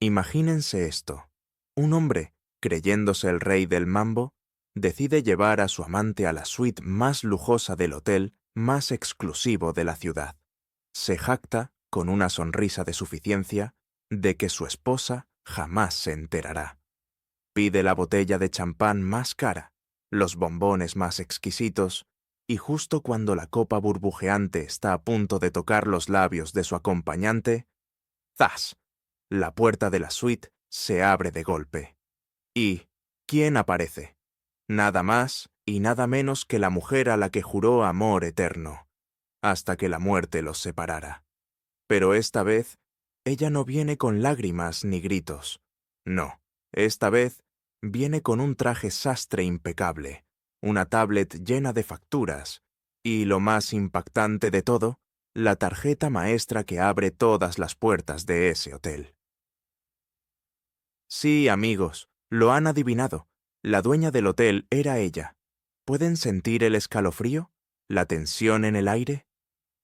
Imagínense esto. Un hombre, creyéndose el rey del mambo, decide llevar a su amante a la suite más lujosa del hotel más exclusivo de la ciudad. Se jacta, con una sonrisa de suficiencia, de que su esposa jamás se enterará. Pide la botella de champán más cara, los bombones más exquisitos, y justo cuando la copa burbujeante está a punto de tocar los labios de su acompañante, ¡zas! La puerta de la suite se abre de golpe. ¿Y quién aparece? Nada más y nada menos que la mujer a la que juró amor eterno, hasta que la muerte los separara. Pero esta vez, ella no viene con lágrimas ni gritos. No, esta vez viene con un traje sastre impecable, una tablet llena de facturas y, lo más impactante de todo, la tarjeta maestra que abre todas las puertas de ese hotel. Sí, amigos, lo han adivinado. La dueña del hotel era ella. ¿Pueden sentir el escalofrío? ¿La tensión en el aire?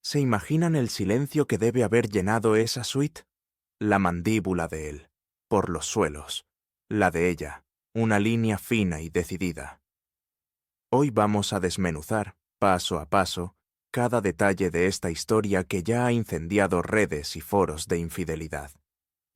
¿Se imaginan el silencio que debe haber llenado esa suite? La mandíbula de él, por los suelos. La de ella, una línea fina y decidida. Hoy vamos a desmenuzar, paso a paso, cada detalle de esta historia que ya ha incendiado redes y foros de infidelidad.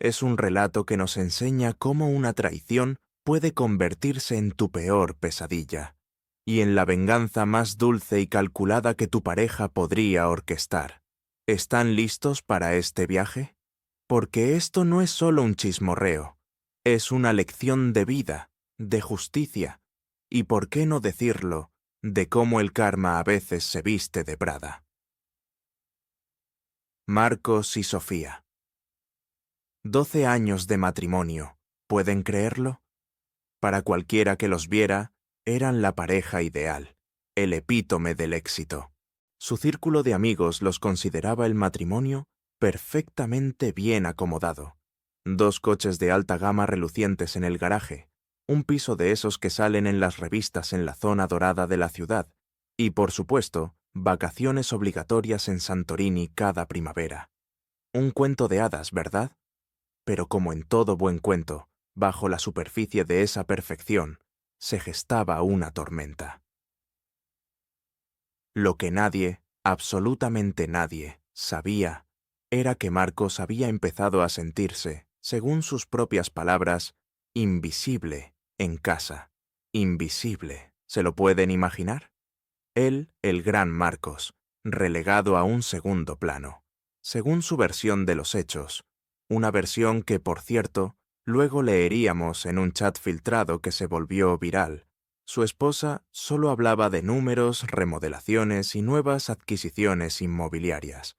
Es un relato que nos enseña cómo una traición puede convertirse en tu peor pesadilla y en la venganza más dulce y calculada que tu pareja podría orquestar. ¿Están listos para este viaje? Porque esto no es solo un chismorreo, es una lección de vida, de justicia, y por qué no decirlo, de cómo el karma a veces se viste de Prada. Marcos y Sofía. 12 años de matrimonio, ¿pueden creerlo? Para cualquiera que los viera, eran la pareja ideal, el epítome del éxito. Su círculo de amigos los consideraba el matrimonio perfectamente bien acomodado. 2 coches de alta gama relucientes en el garaje, un piso de esos que salen en las revistas en la zona dorada de la ciudad, y, por supuesto, vacaciones obligatorias en Santorini cada primavera. Un cuento de hadas, ¿verdad? Pero como en todo buen cuento, bajo la superficie de esa perfección, se gestaba una tormenta. Lo que nadie, absolutamente nadie, sabía, era que Marcos había empezado a sentirse, según sus propias palabras, invisible en casa. Invisible, ¿se lo pueden imaginar? Él, el gran Marcos, relegado a un segundo plano, según su versión de los hechos, una versión que, por cierto, luego leeríamos en un chat filtrado que se volvió viral. Su esposa solo hablaba de números, remodelaciones y nuevas adquisiciones inmobiliarias.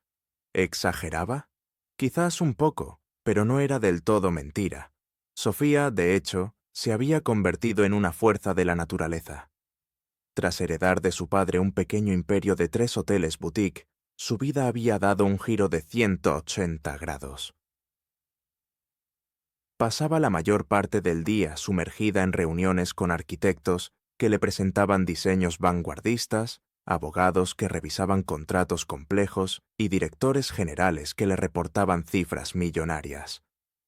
¿Exageraba? Quizás un poco, pero no era del todo mentira. Sofía, de hecho, se había convertido en una fuerza de la naturaleza. Tras heredar de su padre un pequeño imperio de 3 hoteles boutique, su vida había dado un giro de 180 grados. Pasaba la mayor parte del día sumergida en reuniones con arquitectos que le presentaban diseños vanguardistas, abogados que revisaban contratos complejos y directores generales que le reportaban cifras millonarias.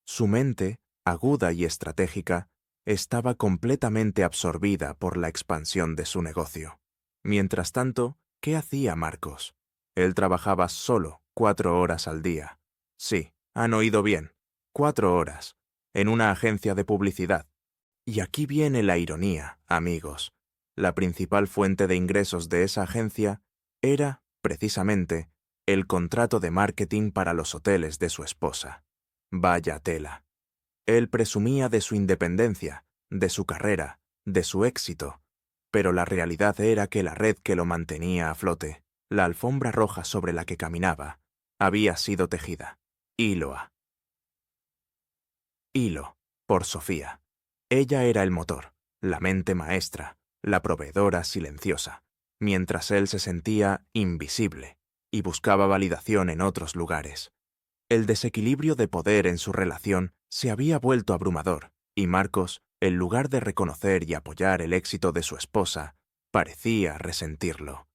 Su mente, aguda y estratégica, estaba completamente absorbida por la expansión de su negocio. Mientras tanto, ¿qué hacía Marcos? Él trabajaba solo 4 horas al día. Sí, han oído bien, 4 horas. En una agencia de publicidad. Y aquí viene la ironía, amigos. La principal fuente de ingresos de esa agencia era, precisamente, el contrato de marketing para los hoteles de su esposa. Vaya tela. Él presumía de su independencia, de su carrera, de su éxito, pero la realidad era que la red que lo mantenía a flote, la alfombra roja sobre la que caminaba, había sido tejida, hilo a hilo, por Sofía. Ella era el motor, la mente maestra, la proveedora silenciosa, mientras él se sentía invisible y buscaba validación en otros lugares. El desequilibrio de poder en su relación se había vuelto abrumador, y Marcos, en lugar de reconocer y apoyar el éxito de su esposa, parecía resentirlo.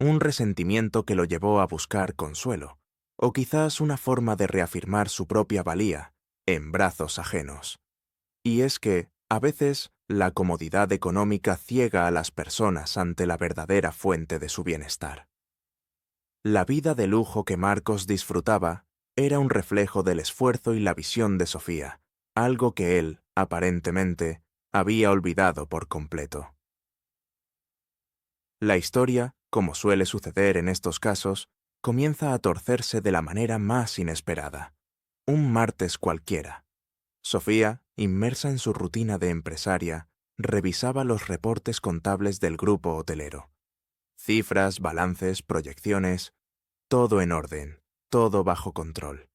Un resentimiento que lo llevó a buscar consuelo, o quizás una forma de reafirmar su propia valía, en brazos ajenos. Y es que, a veces, la comodidad económica ciega a las personas ante la verdadera fuente de su bienestar. La vida de lujo que Marcos disfrutaba era un reflejo del esfuerzo y la visión de Sofía, algo que él, aparentemente, había olvidado por completo. La historia, como suele suceder en estos casos, comienza a torcerse de la manera más inesperada. Un martes cualquiera. Sofía, inmersa en su rutina de empresaria, revisaba los reportes contables del grupo hotelero. Cifras, balances, proyecciones, todo en orden, todo bajo control.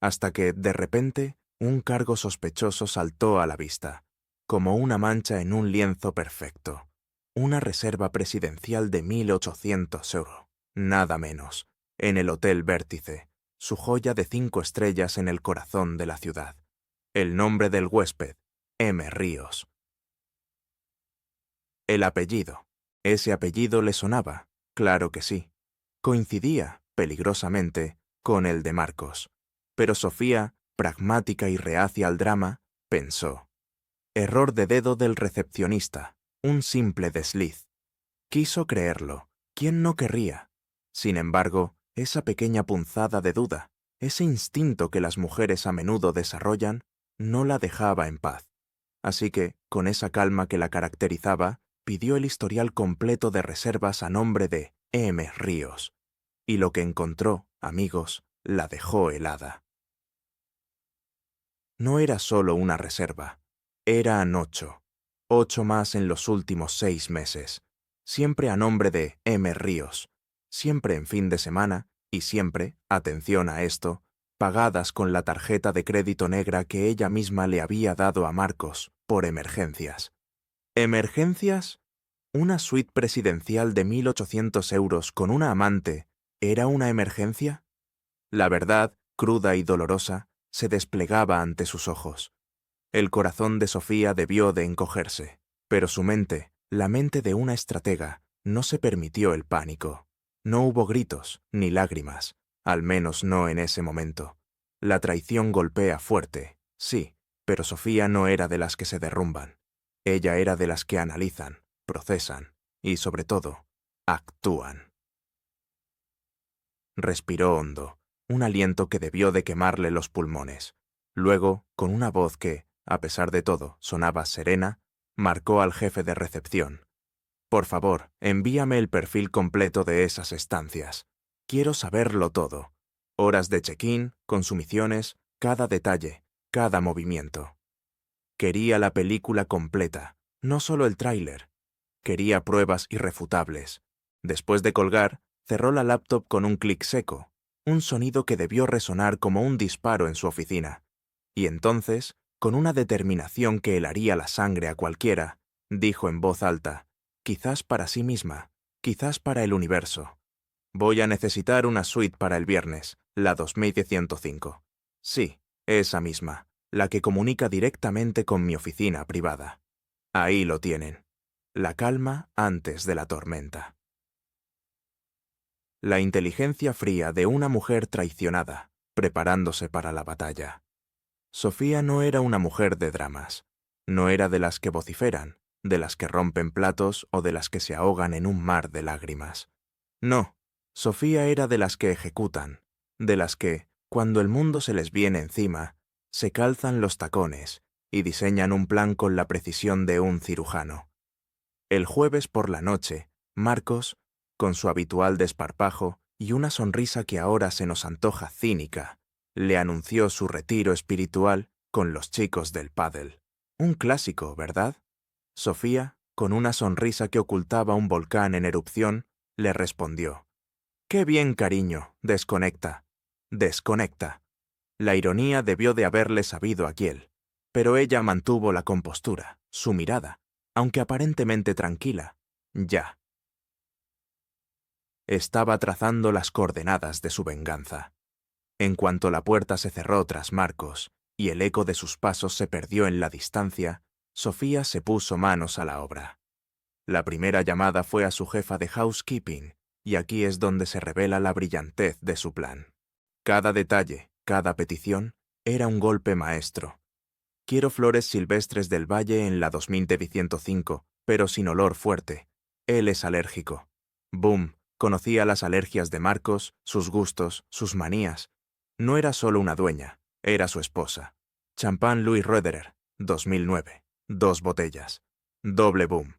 Hasta que, de repente, un cargo sospechoso saltó a la vista, como una mancha en un lienzo perfecto. Una reserva presidencial de 1.800 €, nada menos, en el Hotel Vértice, su joya de 5 estrellas en el corazón de la ciudad. El nombre del huésped, M. Ríos. El apellido. Ese apellido le sonaba, claro que sí. Coincidía, peligrosamente, con el de Marcos. Pero Sofía, pragmática y reacia al drama, pensó. Error de dedo del recepcionista, un simple desliz. Quiso creerlo, ¿quién no querría? Sin embargo, esa pequeña punzada de duda, ese instinto que las mujeres a menudo desarrollan, no la dejaba en paz. Así que, con esa calma que la caracterizaba, pidió el historial completo de reservas a nombre de M. Ríos. Y lo que encontró, amigos, la dejó helada. No era solo una reserva, eran 8. 8 más en los últimos 6 meses. Siempre a nombre de M. Ríos. Siempre en fin de semana y siempre, atención a esto, pagadas con la tarjeta de crédito negra que ella misma le había dado a Marcos por emergencias. ¿Emergencias? ¿Una suite presidencial de 1.800 € con una amante era una emergencia? La verdad, cruda y dolorosa, se desplegaba ante sus ojos. El corazón de Sofía debió de encogerse, pero su mente, la mente de una estratega, no se permitió el pánico. No hubo gritos ni lágrimas, al menos no en ese momento. La traición golpea fuerte, sí, pero Sofía no era de las que se derrumban. Ella era de las que analizan, procesan y, sobre todo, actúan. Respiró hondo, un aliento que debió de quemarle los pulmones. Luego, con una voz que, a pesar de todo, sonaba serena, marcó al jefe de recepción. Por favor, envíame el perfil completo de esas estancias. Quiero saberlo todo. Horas de check-in, consumiciones, cada detalle, cada movimiento. Quería la película completa, no solo el tráiler. Quería pruebas irrefutables. Después de colgar, cerró la laptop con un clic seco, un sonido que debió resonar como un disparo en su oficina. Y entonces, con una determinación que helaría la sangre a cualquiera, dijo en voz alta, quizás para sí misma, quizás para el universo. Voy a necesitar una suite para el viernes, la 2105. Sí, esa misma, la que comunica directamente con mi oficina privada. Ahí lo tienen. La calma antes de la tormenta. La inteligencia fría de una mujer traicionada, preparándose para la batalla. Sofía no era una mujer de dramas. No era de las que vociferan, de las que rompen platos o de las que se ahogan en un mar de lágrimas. No, Sofía era de las que ejecutan, de las que, cuando el mundo se les viene encima, se calzan los tacones y diseñan un plan con la precisión de un cirujano. El jueves por la noche, Marcos, con su habitual desparpajo y una sonrisa que ahora se nos antoja cínica, le anunció su retiro espiritual con los chicos del pádel. Un clásico, ¿verdad? Sofía, con una sonrisa que ocultaba un volcán en erupción, le respondió. «Qué bien, cariño, desconecta. Desconecta». La ironía debió de haberle sabido a hiel, pero ella mantuvo la compostura, su mirada, aunque aparentemente tranquila. Ya. Estaba trazando las coordenadas de su venganza. En cuanto la puerta se cerró tras Marcos y el eco de sus pasos se perdió en la distancia, Sofía se puso manos a la obra. La primera llamada fue a su jefa de housekeeping, y aquí es donde se revela la brillantez de su plan. Cada detalle, cada petición, Era un golpe maestro. Quiero flores silvestres del valle en la 2000 de 105, pero sin olor fuerte. Él es alérgico. Boom. Conocía las alergias de Marcos, sus gustos, sus manías. No era solo una dueña, era su esposa. Champán Louis Roederer, 2009. 2 botellas. Doble boom.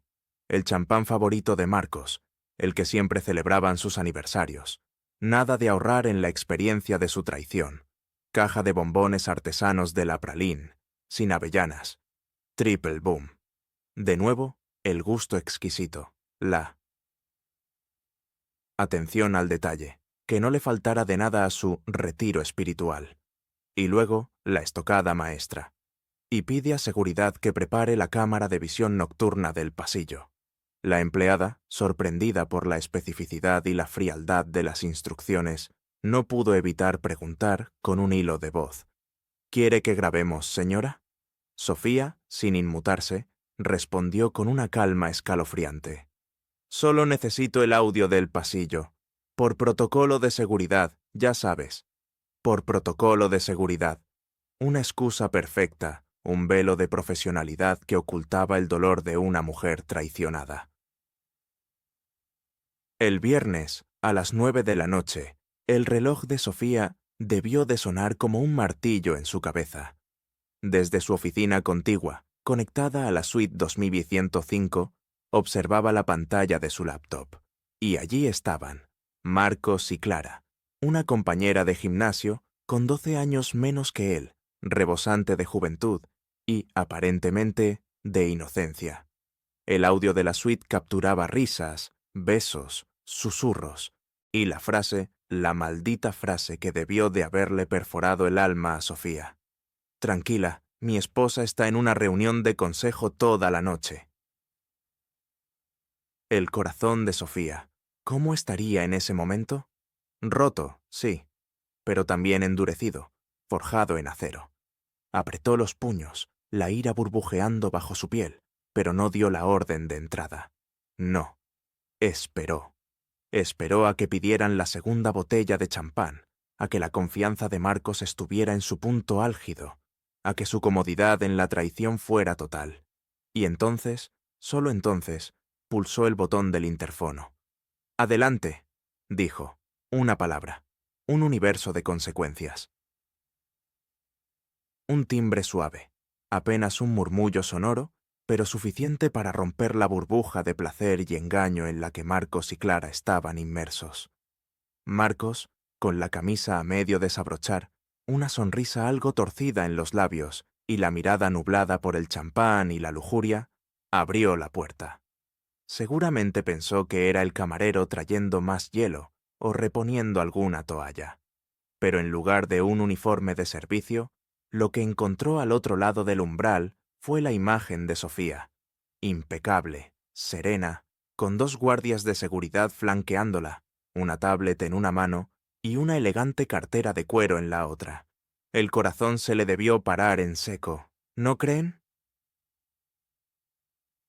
El champán favorito de Marcos, el que siempre celebraban sus aniversarios. Nada de ahorrar en la experiencia de su traición. Caja de bombones artesanos de la Praline, sin avellanas. Triple boom. De nuevo, el gusto exquisito. La atención al detalle, que no le faltara de nada a su retiro espiritual. Y luego, la estocada maestra. Y pide a seguridad que prepare la cámara de visión nocturna del pasillo. La empleada, sorprendida por la especificidad y la frialdad de las instrucciones, no pudo evitar preguntar con un hilo de voz. ¿Quiere que grabemos, señora? Sofía, sin inmutarse, respondió con una calma escalofriante. Solo necesito el audio del pasillo. Por protocolo de seguridad, ya sabes. Por protocolo de seguridad. Una excusa perfecta, un velo de profesionalidad que ocultaba el dolor de una mujer traicionada. El viernes, a las 9 de la noche, el reloj de Sofía debió de sonar como un martillo en su cabeza. Desde su oficina contigua, conectada a la suite 2105, observaba la pantalla de su laptop. Y allí estaban, Marcos y Clara, una compañera de gimnasio con 12 años menos que él, rebosante de juventud y, aparentemente, de inocencia. El audio de la suite capturaba risas, besos, susurros, y la frase, la maldita frase que debió de haberle perforado el alma a Sofía. Tranquila, mi esposa está en una reunión de consejo toda la noche. El corazón de Sofía, ¿cómo estaría en ese momento? Roto, sí, pero también endurecido, forjado en acero. Apretó los puños, la ira burbujeando bajo su piel, pero no dio la orden de entrada. No. Esperó. Esperó a que pidieran la segunda botella de champán, a que la confianza de Marcos estuviera en su punto álgido, a que su comodidad en la traición fuera total. Y entonces, solo entonces, pulsó el botón del interfono. «Adelante», dijo. Una palabra. Un universo de consecuencias. Un timbre suave. Apenas un murmullo sonoro, pero suficiente para romper la burbuja de placer y engaño en la que Marcos y Clara estaban inmersos. Marcos, con la camisa a medio desabrochar, una sonrisa algo torcida en los labios y la mirada nublada por el champán y la lujuria, abrió la puerta. Seguramente pensó que era el camarero trayendo más hielo o reponiendo alguna toalla. Pero en lugar de un uniforme de servicio, lo que encontró al otro lado del umbral fue la imagen de Sofía, impecable, serena, con 2 guardias de seguridad flanqueándola, una tablet en una mano y una elegante cartera de cuero en la otra. El corazón se le debió parar en seco, ¿no creen?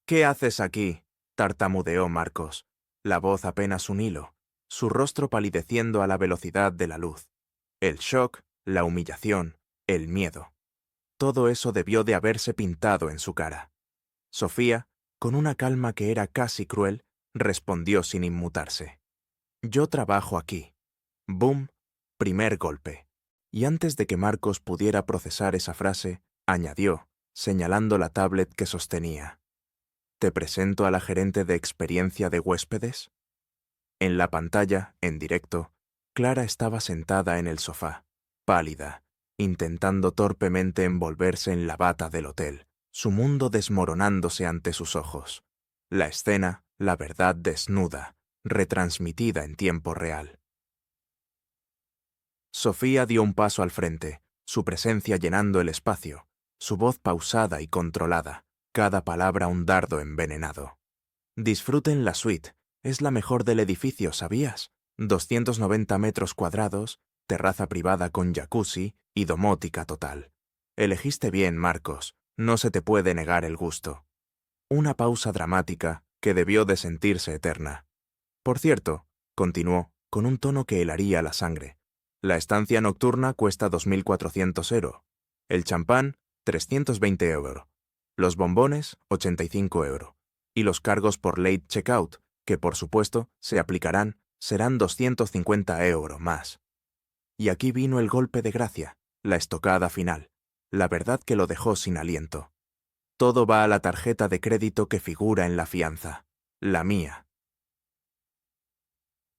«¿Qué haces aquí?», tartamudeó Marcos, la voz apenas un hilo, su rostro palideciendo a la velocidad de la luz. El shock, la humillación, el miedo. Todo eso debió de haberse pintado en su cara. Sofía, con una calma que era casi cruel, respondió sin inmutarse. «Yo trabajo aquí». Boom, primer golpe. Y antes de que Marcos pudiera procesar esa frase, añadió, señalando la tablet que sostenía. «¿Te presento a la gerente de experiencia de huéspedes?» En la pantalla, en directo, Clara estaba sentada en el sofá, pálida, intentando torpemente envolverse en la bata del hotel, su mundo desmoronándose ante sus ojos. La escena, la verdad desnuda, retransmitida en tiempo real. Sofía dio un paso al frente, su presencia llenando el espacio, su voz pausada y controlada, cada palabra un dardo envenenado. «Disfruten la suite, es la mejor del edificio, ¿sabías? 290 metros cuadrados, terraza privada con jacuzzi y domótica total. Elegiste bien, Marcos, no se te puede negar el gusto». Una pausa dramática que debió de sentirse eterna. «Por cierto», continuó, con un tono que helaría la sangre, «la estancia nocturna cuesta 2.400 €, El champán, 320 euros. Los bombones, 85 euros. Y los cargos por late checkout, que por supuesto se aplicarán, serán 250 euros más. Y aquí vino el golpe de gracia, la estocada final. La verdad que lo dejó sin aliento. Todo va a la tarjeta de crédito que figura en la fianza. La mía.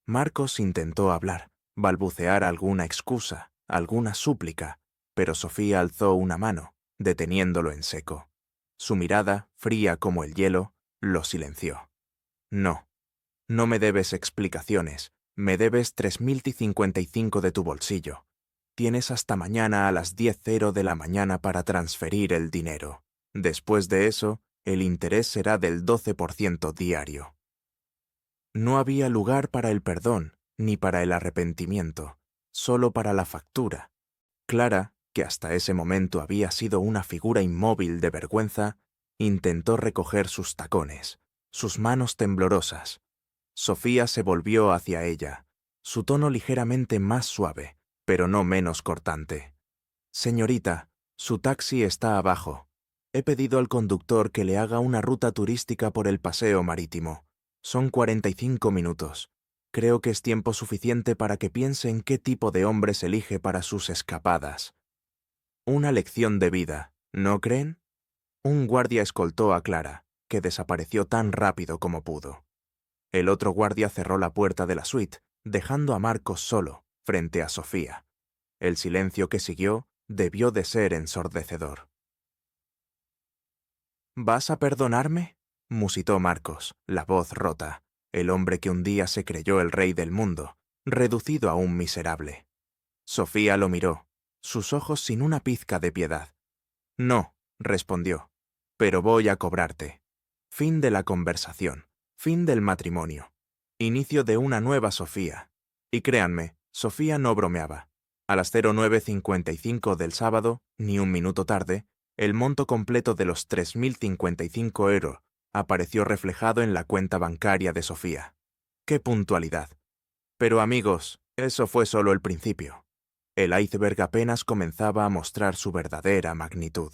Marcos intentó hablar, balbucear alguna excusa, alguna súplica, pero Sofía alzó una mano, deteniéndolo en seco. Su mirada, fría como el hielo, lo silenció. No, no me debes explicaciones, me debes 3.055 de tu bolsillo. Tienes hasta mañana a las 10:00 de la mañana para transferir el dinero. Después de eso, el interés será del 12% diario. No había lugar para el perdón, ni para el arrepentimiento, solo para la factura. Clara, que hasta ese momento había sido una figura inmóvil de vergüenza, intentó recoger sus tacones, sus manos temblorosas. Sofía se volvió hacia ella, su tono ligeramente más suave, pero no menos cortante. «Señorita, su taxi está abajo. He pedido al conductor que le haga una ruta turística por el paseo marítimo. Son 45 minutos. Creo que es tiempo suficiente para que piense en qué tipo de hombres elige para sus escapadas. Una lección de vida, ¿no creen?» Un guardia escoltó a Clara, que desapareció tan rápido como pudo. El otro guardia cerró la puerta de la suite, dejando a Marcos solo, frente a Sofía. El silencio que siguió debió de ser ensordecedor. «¿Vas a perdonarme?», musitó Marcos, la voz rota, el hombre que un día se creyó el rey del mundo, reducido a un miserable. Sofía lo miró, sus ojos sin una pizca de piedad. «No», respondió, «pero voy a cobrarte». Fin de la conversación, fin del matrimonio, inicio de una nueva Sofía. Y créanme, Sofía no bromeaba. A las 09:55 del sábado, ni un minuto tarde, el monto completo de los 3.055 euros apareció reflejado en la cuenta bancaria de Sofía. ¡Qué puntualidad! Pero amigos, eso fue solo el principio. El iceberg apenas comenzaba a mostrar su verdadera magnitud.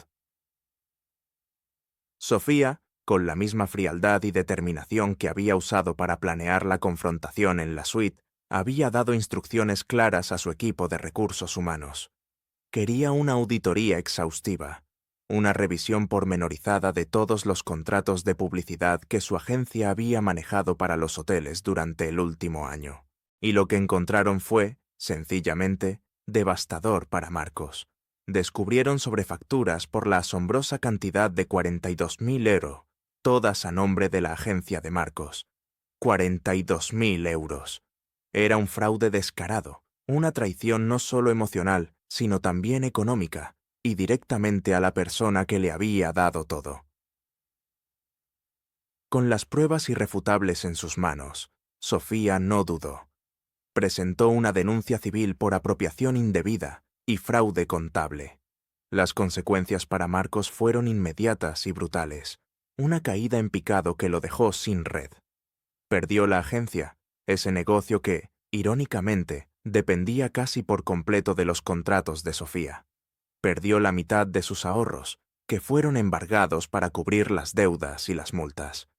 Sofía, con la misma frialdad y determinación que había usado para planear la confrontación en la suite, había dado instrucciones claras a su equipo de recursos humanos. Quería una auditoría exhaustiva, una revisión pormenorizada de todos los contratos de publicidad que su agencia había manejado para los hoteles durante el último año. Y lo que encontraron fue, sencillamente, devastador para Marcos. Descubrieron sobrefacturas por la asombrosa cantidad de 42.000 euros, todas a nombre de la agencia de Marcos. 42.000 euros. Era un fraude descarado, una traición no solo emocional, sino también económica, y directamente a la persona que le había dado todo. Con las pruebas irrefutables en sus manos, Sofía no dudó. Presentó una denuncia civil por apropiación indebida y fraude contable. Las consecuencias para Marcos fueron inmediatas y brutales, una caída en picado que lo dejó sin red. Perdió la agencia, ese negocio que, irónicamente, dependía casi por completo de los contratos de Sofía. Perdió la mitad de sus ahorros, que fueron embargados para cubrir las deudas y las multas.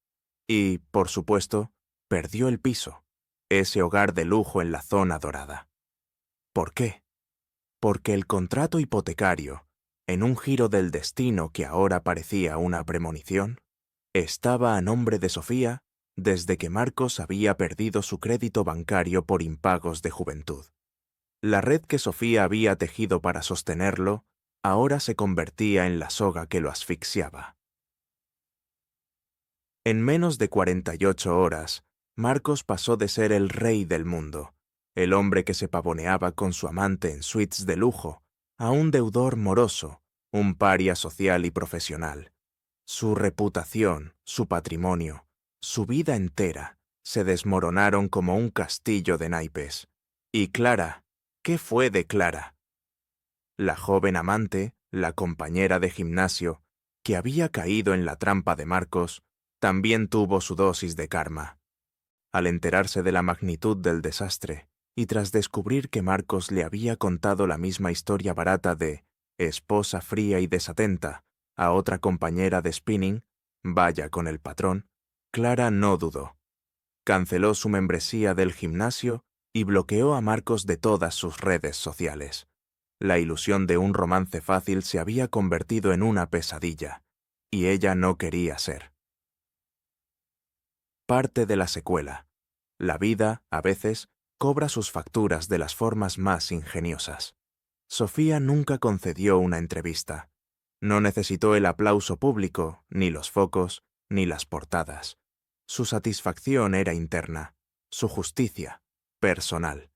Y, por supuesto, perdió el piso, ese hogar de lujo en la zona dorada. ¿Por qué? Porque el contrato hipotecario, en un giro del destino que ahora parecía una premonición, estaba a nombre de Sofía desde que Marcos había perdido su crédito bancario por impagos de juventud. La red que Sofía había tejido para sostenerlo ahora se convertía en la soga que lo asfixiaba. En menos de 48 horas, Marcos pasó de ser el rey del mundo, el hombre que se pavoneaba con su amante en suites de lujo, a un deudor moroso, un paria social y profesional. Su reputación, su patrimonio, su vida entera, se desmoronaron como un castillo de naipes. Y Clara, ¿qué fue de Clara? La joven amante, la compañera de gimnasio, que había caído en la trampa de Marcos, también tuvo su dosis de karma. Al enterarse de la magnitud del desastre, y tras descubrir que Marcos le había contado la misma historia barata de esposa fría y desatenta, a otra compañera de spinning, vaya con el patrón, Clara no dudó. Canceló su membresía del gimnasio y bloqueó a Marcos de todas sus redes sociales. La ilusión de un romance fácil se había convertido en una pesadilla, y ella no quería ser. Parte de la secuela. La vida, a veces, cobra sus facturas de las formas más ingeniosas. Sofía nunca concedió una entrevista. No necesitó el aplauso público, ni los focos, ni las portadas. Su satisfacción era interna, su justicia, personal.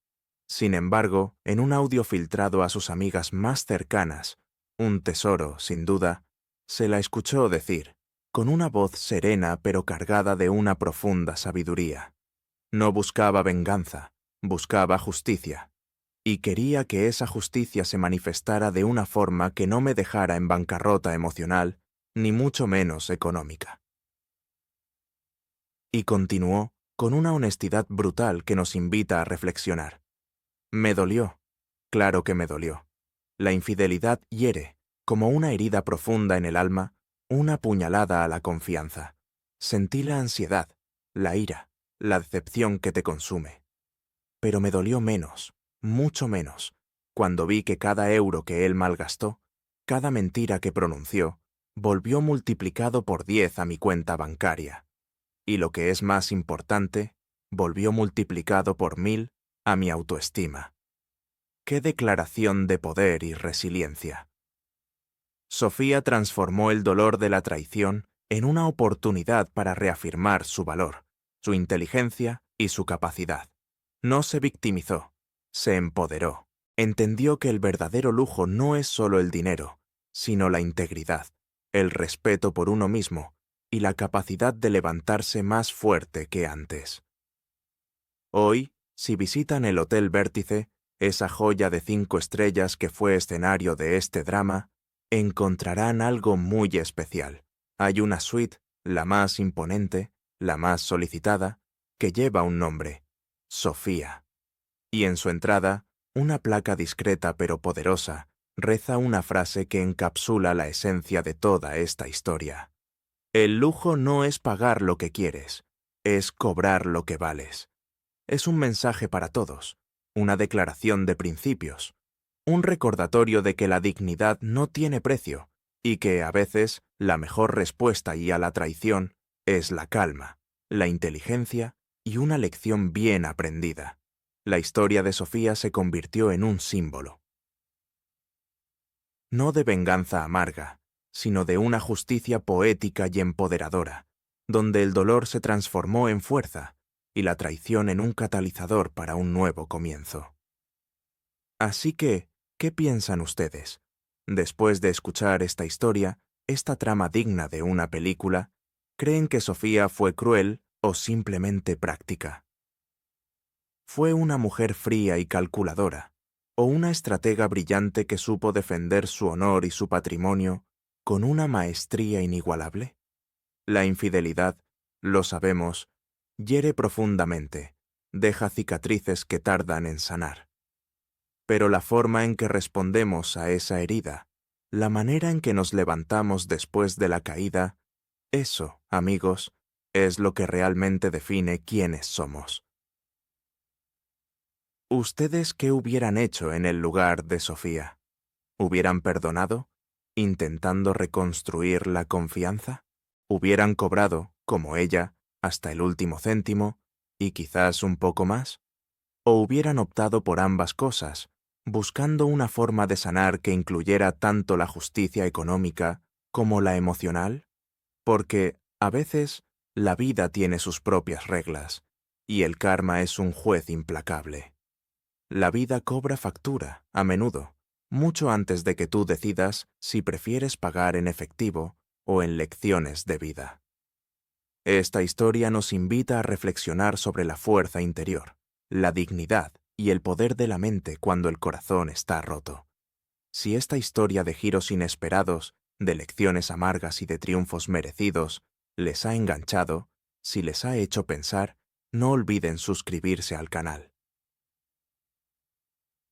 Sin embargo, en un audio filtrado a sus amigas más cercanas, un tesoro, sin duda, se la escuchó decir, con una voz serena pero cargada de una profunda sabiduría. No buscaba venganza, buscaba justicia. Y quería que esa justicia se manifestara de una forma que no me dejara en bancarrota emocional, ni mucho menos económica. Y continuó con una honestidad brutal que nos invita a reflexionar. Me dolió, claro que me dolió. La infidelidad hiere, como una herida profunda en el alma, una puñalada a la confianza. Sentí la ansiedad, la ira, la decepción que te consume. Pero me dolió menos, mucho menos, cuando vi que cada euro que él malgastó, cada mentira que pronunció, volvió multiplicado por 10 a mi cuenta bancaria. Y lo que es más importante, volvió multiplicado por 1000 a mi autoestima. ¡Qué declaración de poder y resiliencia! Sofía transformó el dolor de la traición en una oportunidad para reafirmar su valor, su inteligencia y su capacidad. No se victimizó, se empoderó. Entendió que el verdadero lujo no es solo el dinero, sino la integridad, el respeto por uno mismo y la capacidad de levantarse más fuerte que antes. Hoy, si visitan el Hotel Vértice, esa joya de 5 estrellas que fue escenario de este drama, encontrarán algo muy especial. Hay una suite, la más imponente, la más solicitada, que lleva un nombre: Sofía. Y en su entrada, una placa discreta pero poderosa reza una frase que encapsula la esencia de toda esta historia. El lujo no es pagar lo que quieres, es cobrar lo que vales. Es un mensaje para todos, una declaración de principios, un recordatorio de que la dignidad no tiene precio y que, a veces, la mejor respuesta y a la traición es la calma, la inteligencia y una lección bien aprendida. La historia de Sofía se convirtió en un símbolo. No de venganza amarga, sino de una justicia poética y empoderadora, donde el dolor se transformó en fuerza y la traición en un catalizador para un nuevo comienzo. Así que, ¿qué piensan ustedes? Después de escuchar esta historia, esta trama digna de una película, ¿creen que Sofía fue cruel o simplemente práctica? ¿Fue una mujer fría y calculadora, o una estratega brillante que supo defender su honor y su patrimonio con una maestría inigualable? La infidelidad, lo sabemos, hiere profundamente, deja cicatrices que tardan en sanar. Pero la forma en que respondemos a esa herida, la manera en que nos levantamos después de la caída, eso, amigos, es lo que realmente define quiénes somos. ¿Ustedes qué hubieran hecho en el lugar de Sofía? ¿Hubieran perdonado, intentando reconstruir la confianza? ¿Hubieran cobrado, como ella, hasta el último céntimo, y quizás un poco más? ¿O hubieran optado por ambas cosas, buscando una forma de sanar que incluyera tanto la justicia económica como la emocional? Porque, a veces, la vida tiene sus propias reglas, y el karma es un juez implacable. La vida cobra factura, a menudo, mucho antes de que tú decidas si prefieres pagar en efectivo o en lecciones de vida. Esta historia nos invita a reflexionar sobre la fuerza interior, la dignidad y el poder de la mente cuando el corazón está roto. Si esta historia de giros inesperados, de lecciones amargas y de triunfos merecidos, les ha enganchado, si les ha hecho pensar, no olviden suscribirse al canal.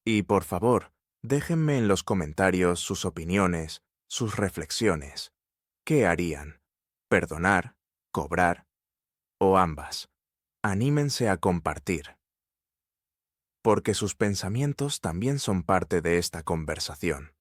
Y por favor, Déjenme en los comentarios sus opiniones, sus reflexiones. ¿Qué harían? ¿Perdonar? ¿Cobrar? ¿O ambas? Anímense a compartir, porque sus pensamientos también son parte de esta conversación.